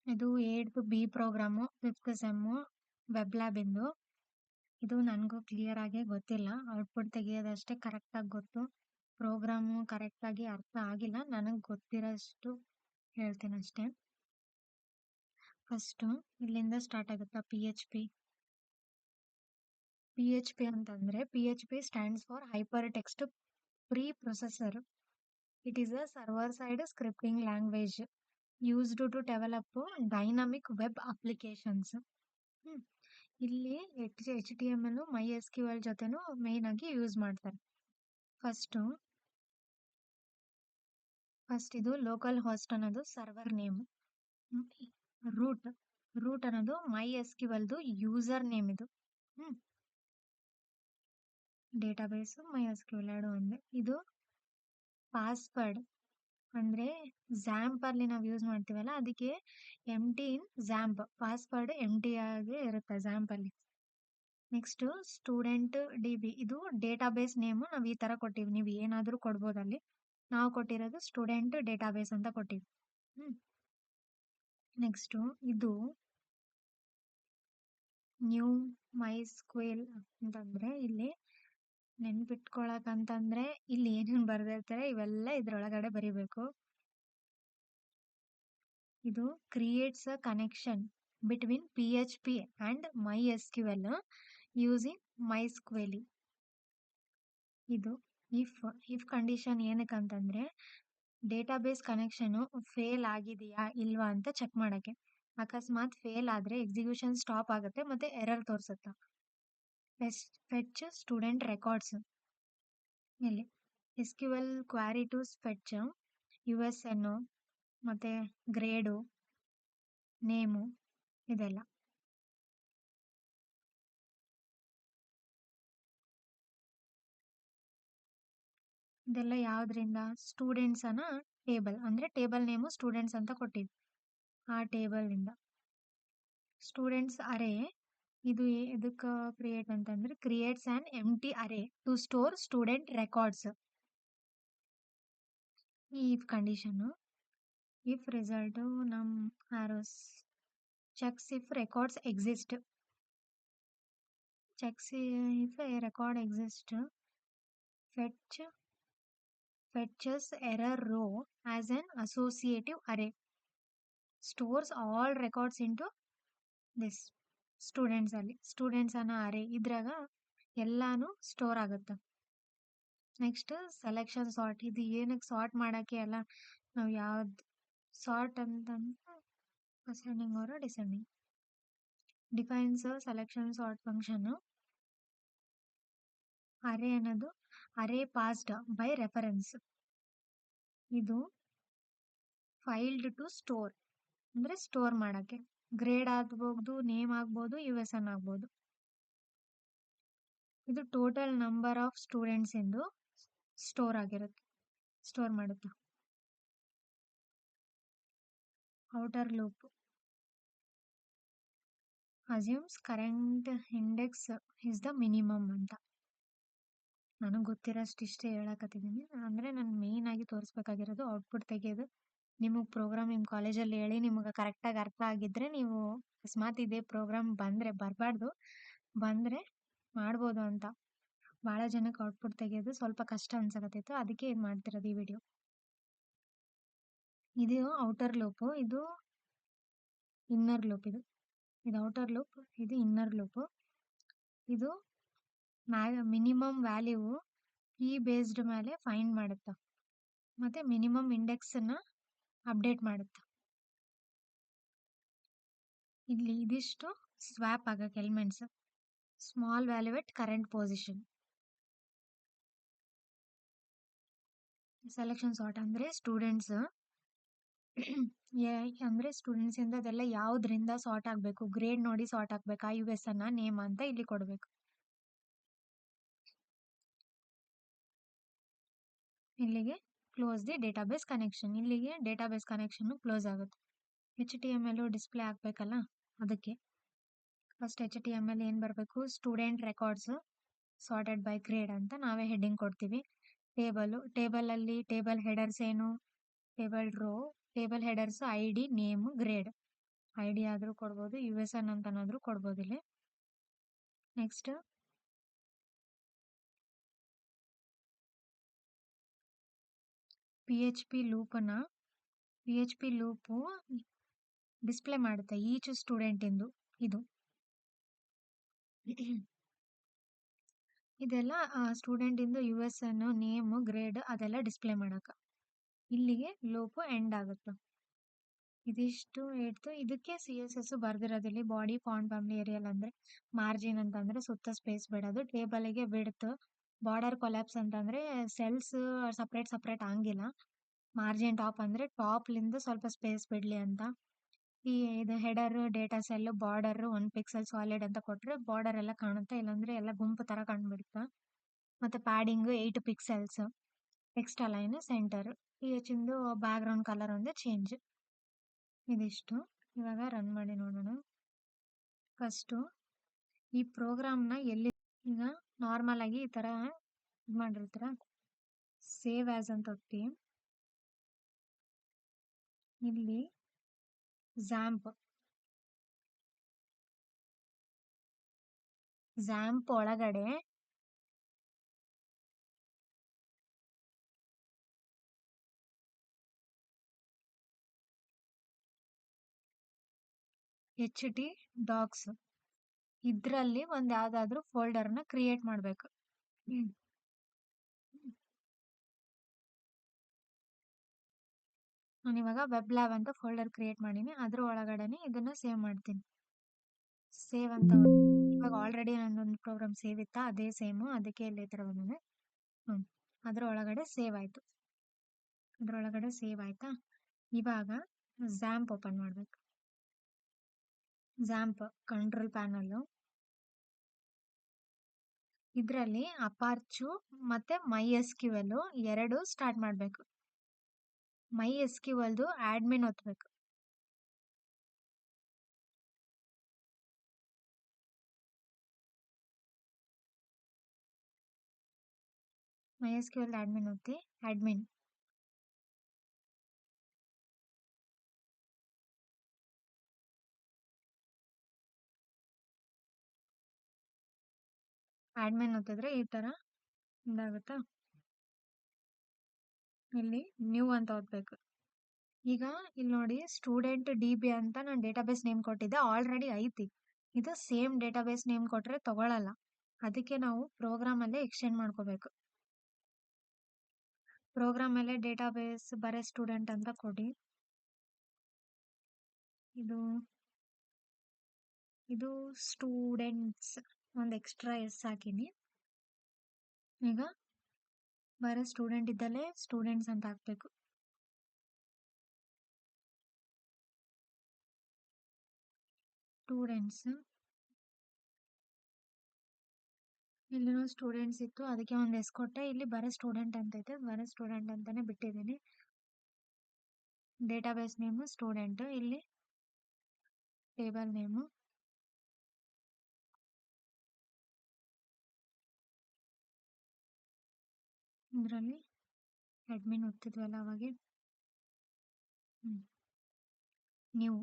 ಇದು 8th B program 5th sem web lab ಇಂದು. ಇದು ನನಗೂ ಕ್ಲಿಯರ್ ಆಗಿ ಗೊತ್ತಿಲ್ಲ. ಔಟ್ಪುಟ್ ತೆಗಿಯೋದಷ್ಟೇ ಕರೆಕ್ಟಾಗಿ ಗೊತ್ತು. ಪ್ರೋಗ್ರಾಮು ಕರೆಕ್ಟಾಗಿ ಅರ್ಥ ಆಗಿಲ್ಲ. ನನಗೆ ಗೊತ್ತಿರೋಷ್ಟು ಹೇಳ್ತೀನಿ ಅಷ್ಟೇ. ಫಸ್ಟು ಇಲ್ಲಿಂದ ಸ್ಟಾರ್ಟ್ ಆಗುತ್ತಾ PHP. PHP ಅಂತಂದ್ರೆ PHP stands for hyper text preprocessor. It is a server side scripting language used to develop dynamic web applications. ಇಲ್ಲಿ HTML MySQL ಜೊತೆನೂ ಮೇನ್ ಆಗಿ ಯೂಸ್ ಮಾಡ್ತಾರೆ. ಫಸ್ಟ್ ಇದು ಲೋಕಲ್ ಹೋಸ್ಟ್ ಅನ್ನೋದು server name. Root ಅನ್ನೋದು MySQLದು username. ಇದು database MySQL ಎರಡು ಒಂದೇ. ಇದು ಪಾಸ್ವರ್ಡ್ ಅಂದ್ರೆ ಝ್ಯಾಂಪ್ ಅಲ್ಲಿ ನಾವು ಯೂಸ್ ಮಾಡ್ತೀವಲ್ಲ, ಅದಕ್ಕೆ ಎಂಟಿ ಇನ್ ಝ್ಯಾಂಪ್ ಪಾಸ್ವರ್ಡ್ ಎಂಟಿ ಆಗಿ ಇರುತ್ತೆ ಝ್ಯಾಂಪ್ ಅಲ್ಲಿ. ನೆಕ್ಸ್ಟ್ ಸ್ಟೂಡೆಂಟ್ DB, ಇದು ಡೇಟಾಬೇಸ್ ನೇಮ್. ನಾವು ಈ ತರ ಕೊಟ್ಟಿವಿ, ನೀವು ಏನಾದ್ರೂ ಕೊಡ್ಬೋದು ಅಲ್ಲಿ. ನಾವು ಕೊಟ್ಟಿರೋದು ಸ್ಟೂಡೆಂಟ್ ಡೇಟಾಬೇಸ್ ಅಂತ ಕೊಟ್ಟಿವಿ. ನೆಕ್ಸ್ಟ್ ಇದು ನ್ಯೂ MySQL ಅಂತಂದ್ರೆ ಇಲ್ಲಿ ನೆನ್ಪಿಟ್ಕೊಳಕಂತಂದ್ರೆ ಇಲ್ಲಿ ಏನೇನ್ ಬರ್ದಿರ್ತಾರೆ ಇವೆಲ್ಲ ಇದ್ರೊಳಗಡೆ ಬರಿಬೇಕು. ಇದು creates a connection between PHP and MySQL using MySQL. ಇದು ಇಫ್ ಕಂಡೀಷನ್ ಏನಕ್ಕಂತಂದ್ರೆ ಡೇಟಾಬೇಸ್ ಕನೆಕ್ಷನ್ ಫೇಲ್ ಆಗಿದೆಯಾ ಇಲ್ವಾ ಅಂತ ಚೆಕ್ ಮಾಡಕ್ಕೆ. ಅಕಸ್ಮಾತ್ ಫೇಲ್ ಆದ್ರೆ ಎಕ್ಸಿಕ್ಯೂಷನ್ ಸ್ಟಾಪ್ ಆಗುತ್ತೆ ಮತ್ತೆ ಎರರ್ ತೋರಿಸುತ್ತೆ. Fetch student records. ಇಲ್ಲಿ SQL query to fetch USN ಮತ್ತೆ ಗ್ರೇಡು ನೇಮು ಇದೆಲ್ಲ. ಇದೆಲ್ಲ ಯಾವ್ದ್ರಿಂದ? ಸ್ಟೂಡೆಂಟ್ಸ್ ಅನ್ನ ಟೇಬಲ್ ಅಂದ್ರೆ ಟೇಬಲ್ ನೇಮು ಸ್ಟೂಡೆಂಟ್ಸ್ ಅಂತ ಕೊಟ್ಟಿದ್ವಿ, ಆ ಟೇಬಲ್ ಇಂದ. ಸ್ಟೂಡೆಂಟ್ಸ್ ಅರೇ ಇದು ಎದಕ್ಕೆ ಕ್ರಿಯೇಟ್ ಅಂತಂದ್ರೆ creates an empty array to store student records. ಈ if condition if result num rows checks if records exist. Checks if a record exist. fetches error row as an associative array. Stores all records into this students ಅಲ್ಲಿ. Students ಅನ್ನೋ array ಇದ್ರಾಗ ಎಲ್ಲಾನು store ಆಗುತ್ತೆ. Next selection sort. ಇದು ಏನಕ್ಕೆ sort ಮಾಡಕ್ಕೆ ಎಲ್ಲ ನಾವು ಯಾವ್ದು ಸಾರ್ಟ್ ಅಂತಂದ್ರೆ ascending or descending. Defines selection sort function. Array ಅನ್ನೋದು ಅರೇ ಪಾಸ್ಡ್ ಬೈ ರೆಫರೆನ್ಸ್. ಇದು ಫೈಲ್ಡ್ ಟು ಸ್ಟೋರ್ ಅಂದ್ರೆ ಸ್ಟೋರ್ ಮಾಡಕ್ಕೆ. ಗ್ರೇಡ್ ಆಗ್ಬಹುದು, ನೇಮ್ ಆಗ್ಬಹುದು, USN ಆಗ್ಬಹುದು. ಇದು ಟೋಟಲ್ ನಂಬರ್ ಆಫ್ ಸ್ಟೂಡೆಂಟ್ಸ್ ಎಂದು ಸ್ಟೋರ್ ಆಗಿರುತ್ತೆ, ಸ್ಟೋರ್ ಮಾಡುತ್ತೆ. Outer loop assumes current index is the minimum ಅಂತ. ನನಗೆ ಗೊತ್ತಿರೋಷ್ಟು ಇಷ್ಟೇ ಹೇಳಕತ್ತಿದ್ದೀನಿ. ಅಂದ್ರೆ ನಾನು ಮೇನ್ ಆಗಿ ತೋರಿಸ್ಬೇಕಾಗಿರೋದು ಔಟ್ಪುಟ್ ತೆಗೆಯೋದು. ನಿಮಗೆ ಪ್ರೋಗ್ರಾಮ್ ನಿಮ್ಮ ಕಾಲೇಜಲ್ಲಿ ಹೇಳಿ ನಿಮಗೆ ಕರೆಕ್ಟಾಗಿ ಅರ್ಥ ಆಗಿದ್ರೆ ನೀವು ಅಕಸ್ಮಾತ್ ಇದೇ ಪ್ರೋಗ್ರಾಮ್ ಬಂದ್ರೆ, ಬರಬಾರ್ದು, ಬಂದ್ರೆ ಮಾಡ್ಬೋದು ಅಂತ. ಬಹಳ ಜನಕ್ಕೆ ಔಟ್ಪುಟ್ ತೆಗೆಯೋದು ಸ್ವಲ್ಪ ಕಷ್ಟ ಅನ್ಸಕತ್ತಿತ್ತು, ಅದಕ್ಕೆ ಇದು ಮಾಡ್ತಿರೋದು ಈ ವಿಡಿಯೋ. ಇದು ಔಟರ್ ಲೂಪ್, ಇದು ಇನ್ನರ್ ಲೂಪ್. ಇದು ಔಟರ್ ಲೂಪ್, ಇದು ಇನ್ನರ್ ಲೂಪ್. ಇದು ಮಿನಿಮಮ್ ವ್ಯಾಲ್ಯೂ ಕೀ ಬೇಸ್ಡ್ ಮೇಲೆ ಫೈಂಡ್ ಮಾಡುತ್ತ ಮತ್ತೆ ಮಿನಿಮಮ್ ಇಂಡೆಕ್ಸ್ ನ ಅಪ್ಡೇಟ್ ಮಾಡುತ್ತ. ಇಲ್ಲಿ ಇದಿಷ್ಟು ಸ್ವಾಪ್ ಆಗಕ್ಕೆ elements. Small value at current position. Selection sort ಅಂದ್ರೆ ಸ್ಟೂಡೆಂಟ್ಸ್ ಅಂದ್ರೆ ಸ್ಟೂಡೆಂಟ್ಸ್ ಇಂದ ಅದೆಲ್ಲ ಯಾವ್ದ್ರಿಂದ ಸಾರ್ಟ್ ಆಗ್ಬೇಕು, ಗ್ರೇಡ್ ನೋಡಿ ಸಾರ್ಟ್ ಆಗ್ಬೇಕಾ, USN ನೇಮ್ ಅಂತ ಇಲ್ಲಿ ಕೊಡ್ಬೇಕು. ಇಲ್ಲಿಗೆ ಕ್ಲೋಸ್ ದಿ ಡೇಟಾಬೇಸ್ ಕನೆಕ್ಷನ್. ಇಲ್ಲಿಗೆ ಡೇಟಾಬೇಸ್ ಕನೆಕ್ಷನ್ ಕ್ಲೋಸ್ ಆಗುತ್ತೆ. HTML ಡಿಸ್ಪ್ಲೇ ಆಗ್ಬೇಕಲ್ಲ, ಅದಕ್ಕೆ ಫಸ್ಟ್ HTML ಏನ್ ಬರಬೇಕು? Student records sorted by grade ಅಂತ ನಾವೇ ಹೆಡ್ಡಿಂಗ್ ಕೊಡ್ತೀವಿ. ಟೇಬಲ್ ಅಲ್ಲಿ ಟೇಬಲ್ ಹೆಡರ್ಸ್ ಏನು? Table row, table headers ID, name, grade. ID ಆದ್ರೂ ಕೊಡ್ಬೋದು, USN ಅಂತನಾದ್ರೂ ಕೊಡ್ಬೋದು ಇಲ್ಲಿ. ನೆಕ್ಸ್ಟ್ PHP ಲೂಪು ಡಿಸ್ಪ್ಲೇ ಮಾಡುತ್ತೆ ಈಚ್ ಸ್ಟೂಡೆಂಟ್ ಇಂದು ಇದು ಇದೆಲ್ಲ ಸ್ಟೂಡೆಂಟ್ ಇಂದು USN ನೇಮ್ ಗ್ರೇಡ್ ಅದೆಲ್ಲ ಡಿಸ್ಪ್ಲೇ ಮಾಡಕ. ಇಲ್ಲಿಗೆ ಲೂಪು ಎಂಡ್ ಆಗುತ್ತೆ. ಇದಿಷ್ಟು ಹೇಳ್ತು. ಇದಕ್ಕೆ CSS ಬರ್ದಿರೋದಿಲ್ಲಿ ಬಾಡಿ ಫಾಂಟ್ ಫ್ಯಾಮಿಲಿ ಏರಿಯಲ್ ಅಂದ್ರೆ ಮಾರ್ಜಿನ್ ಅಂತಂದ್ರೆ ಸುತ್ತ ಸ್ಪೇಸ್ ಬಿಡೋದು, ಟೇಬಲ್ಗೆ ಬಿಡ್ತು, ಬಾರ್ಡರ್ ಕೊಲ್ಯಾಪ್ಸ್ ಅಂತಂದ್ರೆ ಸೆಲ್ಸ್ ಸಪ್ರೇಟ್ ಹಂಗಿಲ್ಲ, ಮಾರ್ಜಿನ್ ಟಾಪ್ ಅಂದ್ರೆ ಟಾಪ್ ಲಿಂದ ಸ್ವಲ್ಪ ಸ್ಪೇಸ್ ಬಿಡ್ಲಿ ಅಂತ. ಇದು header data cell border 1 pixel solid ಅಂತ ಕೊಟ್ರೆ ಬಾರ್ಡರ್ ಎಲ್ಲ ಕಾಣುತ್ತೆ, ಇಲ್ಲಾಂದ್ರೆ ಎಲ್ಲ ಗುಂಪು ತರ ಕಂಡ್ಬಿಡುತ್ತೆ. ಮತ್ತೆ padding 8 pixels, text align centre, PH ಇಂದು ಬ್ಯಾಕ್ ಗ್ರೌಂಡ್ ಕಲರ್ ಒಂದು ಚೇಂಜ್. ಇದಿಷ್ಟು. ಇವಾಗ ರನ್ ಮಾಡಿ ನೋಡೋಣ. ಫಸ್ಟು ಈ ಪ್ರೋಗ್ರಾಮ್ನ ಎಲ್ಲಿ ಈಗ ನಾರ್ಮಲ್ ಆಗಿ ಈ ತರ ಇದು ಮಾಡಿರ್ತೀರ, ಸೇವ್ ಆಸ್ ಅಂತ ಒತ್ತಿ ಇಲ್ಲಿ ಝ್ಯಾಂಪ್ ಒಳಗಡೆ HT ಡಾಕ್ಸ್ ಇದ್ರಲ್ಲಿ ಒಂದ್ ಯಾವ್ದಾದ್ರು ಫೋಲ್ಡರ್ನ ಕ್ರಿಯೇಟ್ ಮಾಡ್ಬೇಕು. ನಾನು ಇವಾಗ ವೆಬ್ ಲ್ಯಾಬ್ ಅಂತ ಫೋಲ್ಡರ್ ಕ್ರಿಯೇಟ್ ಮಾಡೀನಿ, ಅದ್ರ ಒಳಗಡೆನೆ ಇದನ್ನ ಸೇವ್ ಮಾಡ್ತೀನಿ. ಸೇವ್ ಅಂತ ಇವಾಗ ಆಲ್ರೆಡಿ ನನ್ನೊಂದು ಪ್ರೋಗ್ರಾಮ್ ಸೇವ್ ಇತ್ತಾ, ಅದೇ ಸೇಮು, ಅದಕ್ಕೆ ಇಲ್ಲಿ ತರ ಬಂದಿದೆ. ಅದ್ರ ಒಳಗಡೆ ಸೇವ್ ಆಯ್ತು. ಆಯ್ತಾ. ಇವಾಗ ಝ್ಯಾಂಪ್ ಓಪನ್ ಮಾಡ್ಬೇಕು. ಝ್ಯಾಂಪ್ ಕಂಟ್ರೋಲ್ ಪ್ಯಾನಲ್, ಇದರಲ್ಲಿ ಅಪಾರ್ಚು ಮತ್ತೆ MySQL ಎರಡು ಸ್ಟಾರ್ಟ್ ಮಾಡ್ಬೇಕು. MySQL ಆಡ್ಮಿನ್ ಒತ್ತಬೇಕು. MySQL ಆಡ್ಮಿನ್ ಒತ್ತಿ, ಆಡ್ಮಿನ್ ಒತ್ತಿದ್ರೆ ಈ ತರ ಇದಾಗುತ್ತಾ. ಇಲ್ಲಿ ನ್ಯೂ ಅಂತ ಓದ್ಬೇಕು. ಈಗ ಇಲ್ಲಿ ನೋಡಿ ಸ್ಟೂಡೆಂಟ್ DB ಅಂತ ನಾನು ಡೇಟಾಬೇಸ್ ನೇಮ್ ಕೊಟ್ಟಿದ್ದೆ, ಆಲ್ರೆಡಿ ಐತಿ. ಇದು ಸೇಮ್ ಡೇಟಾಬೇಸ್ ನೇಮ್ ಕೊಟ್ರೆ ತಗೊಳಲ್ಲ, ಅದಕ್ಕೆ ನಾವು ಪ್ರೋಗ್ರಾಮ್ ಅಲ್ಲೇ ಎಕ್ಸ್ಟೆಂಡ್ ಮಾಡ್ಕೋಬೇಕು. ಪ್ರೋಗ್ರಾಮ್ ಅಲ್ಲೇ ಡೇಟಾಬೇಸ್ ಬರೀ ಸ್ಟೂಡೆಂಟ್ ಅಂತ ಕೊಡಿ. ಇದು ಸ್ಟೂಡೆಂಟ್ಸ್ ಒಂದು ಎಕ್ಸ್ಟ್ರಾ ಎಸ್ ಹಾಕಿನಿ. ಈಗ ಬರೀ ಸ್ಟೂಡೆಂಟ್ ಇದ್ದಲ್ಲೇ ಸ್ಟೂಡೆಂಟ್ಸ್ ಅಂತ ಹಾಕ್ಬೇಕು. ಸ್ಟೂಡೆಂಟ್ಸ್ ಇಲ್ಲಿ ಸ್ಟೂಡೆಂಟ್ಸ್ ಇತ್ತು, ಅದಕ್ಕೆ ಒಂದು ಎಸ್ ಕೊಟ್ಟೆ. ಇಲ್ಲಿ ಬರೀ ಸ್ಟೂಡೆಂಟ್ ಅಂತ ಐತೆ, ಬರೀ ಸ್ಟೂಡೆಂಟ್ ಅಂತಾನೆ ಬಿಟ್ಟಿದ್ದೀನಿ. ಡೇಟಾಬೇಸ್ ನೇಮು ಸ್ಟೂಡೆಂಟ್, ಇಲ್ಲಿ ಟೇಬಲ್ ನೇಮು ಇದರಲ್ಲಿ ಅಡ್ಮಿನ್ ಒತ್ತಿದ್ವಲ್ಲ ಅವಾಗೆ new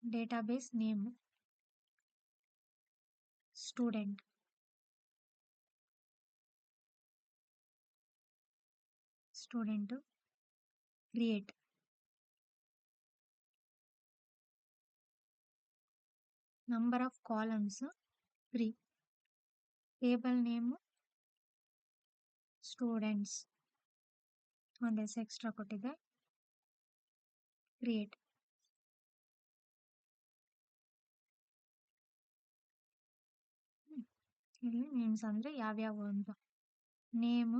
database name student, create, number of columns 3, table name students ಒಂದು ಎಸ್ ಎಕ್ಸ್ಟ್ರಾ ಕೊಟ್ಟಿದ್ದೆ, ಕ್ರಿಯೇಟ್. ಇಲ್ಲಿ ನೇಮ್ಸ್ ಅಂದ್ರೆ ಯಾವ್ಯಾವ ಅಂತ, ನೇಮ್,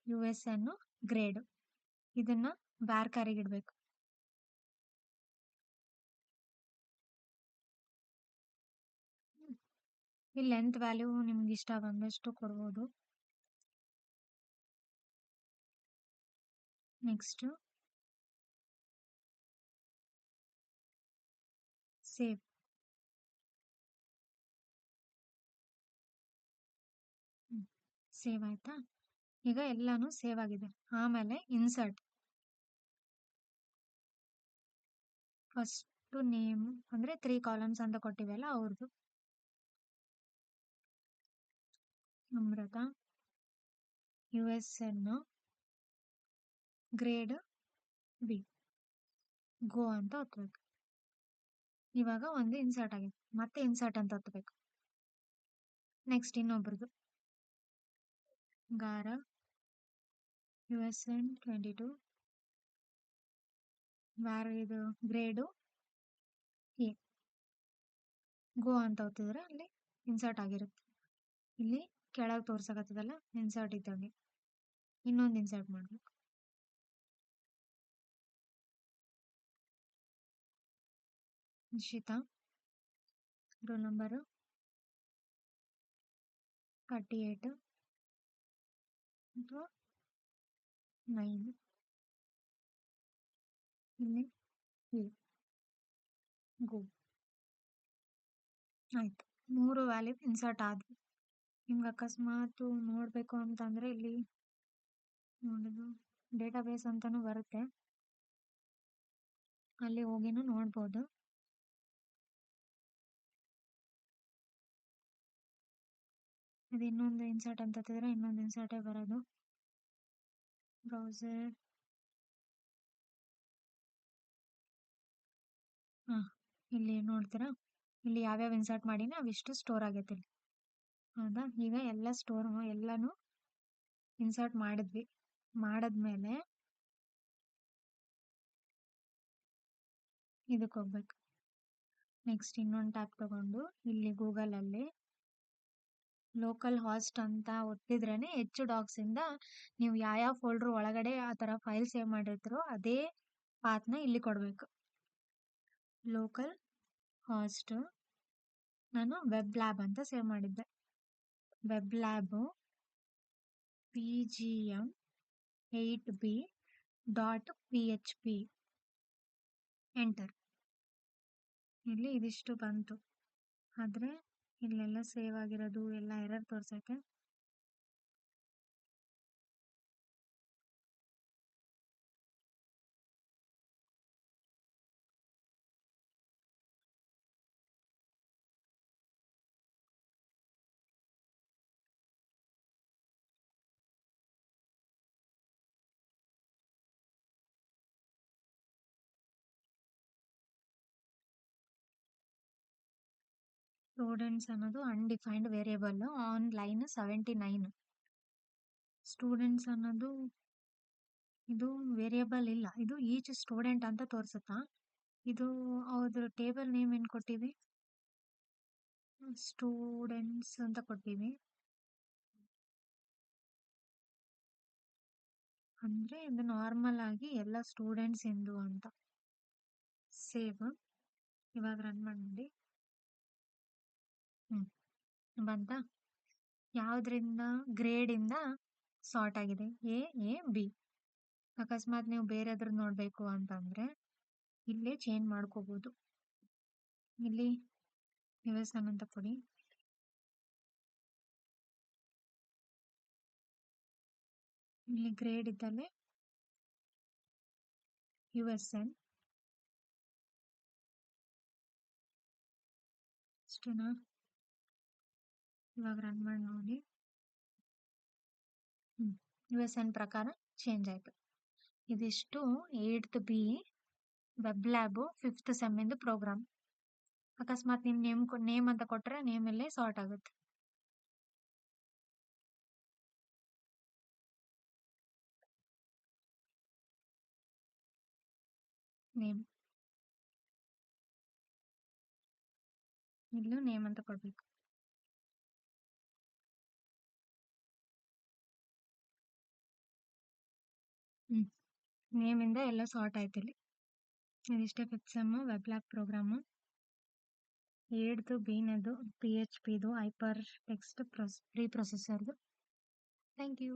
USN, ಗ್ರೇಡ್, ಇದನ್ನ ಬಾರ್ಕಾರಿಗೆ ಇಡ್ಬೇಕು. ಈ ಲೆಂತ್ ವ್ಯಾಲ್ಯೂ ನಿಮ್ಗೆ ಇಷ್ಟ ಬಂದಷ್ಟು ಕೊಡ್ಬೋದು. Next save. ಸೇವ್ ಆಯ್ತಾ. ಈಗ ಎಲ್ಲಾನು ಸೇವ್ ಆಗಿದೆ. ಆಮೇಲೆ ಇನ್ಸರ್ಟ್ ಫಸ್ಟ್ ನೇಮ್ ಅಂದರೆ 3 ಕಾಲಮ್ಸ್ ಅಂತ ಕೊಟ್ಟಿವಲ್ಲ ಅವ್ರದ್ದು. ಅಮೃತ, USN, ಗ್ರೇಡ್ ಬಿ, ಗೋ ಅಂತ ಒತ್ತಬೇಕು. ಇವಾಗ ಒಂದು ಇನ್ಸರ್ಟ್ ಆಗಿದೆ, ಮತ್ತೆ ಇನ್ಸರ್ಟ್ ಅಂತ ಒತ್ತಬೇಕು. ನೆಕ್ಸ್ಟ್ ಇನ್ನೊಬ್ರದ್ದು ಗಾರ, USN 22, ಇದು ಗ್ರೇಡು ಎ, ಗೋ ಅಂತ ಒತ್ತಿದ್ರೆ ಅಲ್ಲಿ ಇನ್ಸರ್ಟ್ ಆಗಿರುತ್ತೆ. ಇಲ್ಲಿ ಕೆಳಗೆ ತೋರ್ಸಕತ್ತದಲ್ಲ ಇನ್ಸರ್ಟ್ ಇದ್ದಂಗೆ ಇನ್ನೊಂದು ಇನ್ಸರ್ಟ್ ಮಾಡಬೇಕು. ನಿಶಿತಾ, ರೋಲ್ ನಂಬರು 38 ಅಥವಾ 9, ಇಲ್ಲಿ ಎ, ಗೋ. ಆಯ್ತು, 3 ವ್ಯಾಲ್ಯೂ ಇನ್ಸರ್ಟ್ ಆದ್ವಿ. ನಿಮ್ಗೆ ಅಕಸ್ಮಾತ್ ನೋಡಬೇಕು ಅಂತಂದರೆ ಇಲ್ಲಿ ನೋಡೋದು ಡೇಟಾಬೇಸ್ ಅಂತಲೂ ಬರುತ್ತೆ, ಅಲ್ಲಿ ಹೋಗಿನೂ ನೋಡ್ಬೋದು. ಇದು ಇನ್ನೊಂದು ಇನ್ಸರ್ಟ್ ಅಂತ ಇನ್ನೊಂದು ಇನ್ಸರ್ಟೇ ಬರೋದು. ಬ್ರೌಸರ್, ಇಲ್ಲಿ ನೋಡ್ತೀರಾ, ಇಲ್ಲಿ ಯಾವ್ಯಾವ ಇನ್ಸರ್ಟ್ ಮಾಡಿನ ಅವಿಷ್ಟು ಸ್ಟೋರ್ ಆಗೈತೆ ಇಲ್ಲಿ. ಹೌದಾ, ಈಗ ಎಲ್ಲ ಎಲ್ಲನೂ ಇನ್ಸರ್ಟ್ ಮಾಡಿದ್ವಿ. ಮಾಡಿದ್ಮೇಲೆ ಇದಕ್ಕೆ ಹೋಗ್ಬೇಕು. ನೆಕ್ಸ್ಟ್ ಇನ್ನೊಂದು ಟ್ಯಾಬ್ ತಗೊಂಡು ಇಲ್ಲಿ ಗೂಗಲಲ್ಲಿ ಲೋಕಲ್ ಹಾಸ್ಟ್ ಅಂತ ಒತ್ತಿದ್ರೇನೆ ಡಾಕ್ಸಿಂದ ನೀವು ಯಾವ ಫೋಲ್ಡ್ರ್ ಒಳಗಡೆ ಆ ಥರ ಫೈಲ್ ಸೇವ್ ಮಾಡಿರ್ತೀರೋ ಅದೇ ಪಾತ್ನ ಇಲ್ಲಿ ಕೊಡಬೇಕು. ಲೋಕಲ್ ಹಾಸ್ಟ್ ನಾನು ವೆಬ್ ಲ್ಯಾಬ್ ಅಂತ ಸೇವ್ ಮಾಡಿದ್ದೆ. Web lab pgm8b.php enter. ಇಲ್ಲಿ ಇದಿಷ್ಟು ಬಂತು, ಆದರೆ ಇಲ್ಲೆಲ್ಲ ಸೇವ್ ಆಗಿರೋದು ಎಲ್ಲ ಎರರ್ ತೋರ್ಸಕ್ಕೆ ಸ್ಟೂಡೆಂಟ್ಸ್ ಅನ್ನೋದು undefined variable on line 79. Students ಅನ್ನೋದು ಇದು ವೇರಿಯೇಬಲ್ ಇಲ್ಲ, ಇದು ಈಚ್ ಸ್ಟೂಡೆಂಟ್ ಅಂತ ತೋರಿಸುತ್ತಾ. ಇದು ಅವ್ರದ್ದು ಟೇಬಲ್ ನೇಮ್ ಏನು ಕೊಟ್ಟಿವಿ, ಸ್ಟೂಡೆಂಟ್ಸ್ ಅಂತ ಕೊಟ್ಟಿವಿ. ಅಂದರೆ ಇದು ನಾರ್ಮಲ್ ಆಗಿ ಎಲ್ಲ ಸ್ಟೂಡೆಂಟ್ಸ್ ಎಂದು ಅಂತ. ಸೇವ್. ಇವಾಗ ರನ್ ಮಾಡಿ. ಬಂತ? ಯಾವುದರಿಂದ? ಗ್ರೇಡಿಂದ ಸಾರ್ಟ್ ಆಗಿದೆ, ಎ ಬಿ. ಅಕಸ್ಮಾತ್ ನೀವು ಬೇರೆದ್ರದ್ದು ನೋಡಬೇಕು ಅಂತಂದರೆ ಇಲ್ಲೇ ಚೇಂಜ್ ಮಾಡ್ಕೋಬೋದು. ಇಲ್ಲಿ USN ಅಂತ ಕೊಡಿ. ಇಲ್ಲಿ ಗ್ರೇಡ್ ಇದ್ದಲ್ಲೇ USN ಅಷ್ಟೇನಾ? ಇವಾಗ ರನ್ ಮಾಡಿ ನೋಡಿ. USN ಪ್ರಕಾರ ಚೇಂಜ್ ಆಯಿತು. ಇದಿಷ್ಟು 8th B web lab 5th ಸೆಮ್ಮಿಂದು ಪ್ರೋಗ್ರಾಮ್. ಅಕಸ್ಮಾತ್ ನಿಮ್ಮ ನೇಮ್ ಅಂತ ಕೊಟ್ಟರೆ ನೇಮಲ್ಲೇ ಸಾರ್ಟ್ ಆಗುತ್ತೆ. ನೇಮ್, ಇಲ್ಲೂ ನೇಮ್ ಅಂತ ಕೊಡಬೇಕು. ನೇಮಿಂದ ಎಲ್ಲ ಸಾರ್ಟ್ ಆಯ್ತು ಇಲ್ಲಿ. ಇದಿಷ್ಟೇ 5th sem web lab program. 8th Bನದು PHPದು ಹೈಪರ್ ಟೆಕ್ಸ್ಟ್ ಪ್ರೀ ಪ್ರೊಸೆಸರ್ದು. Thank you.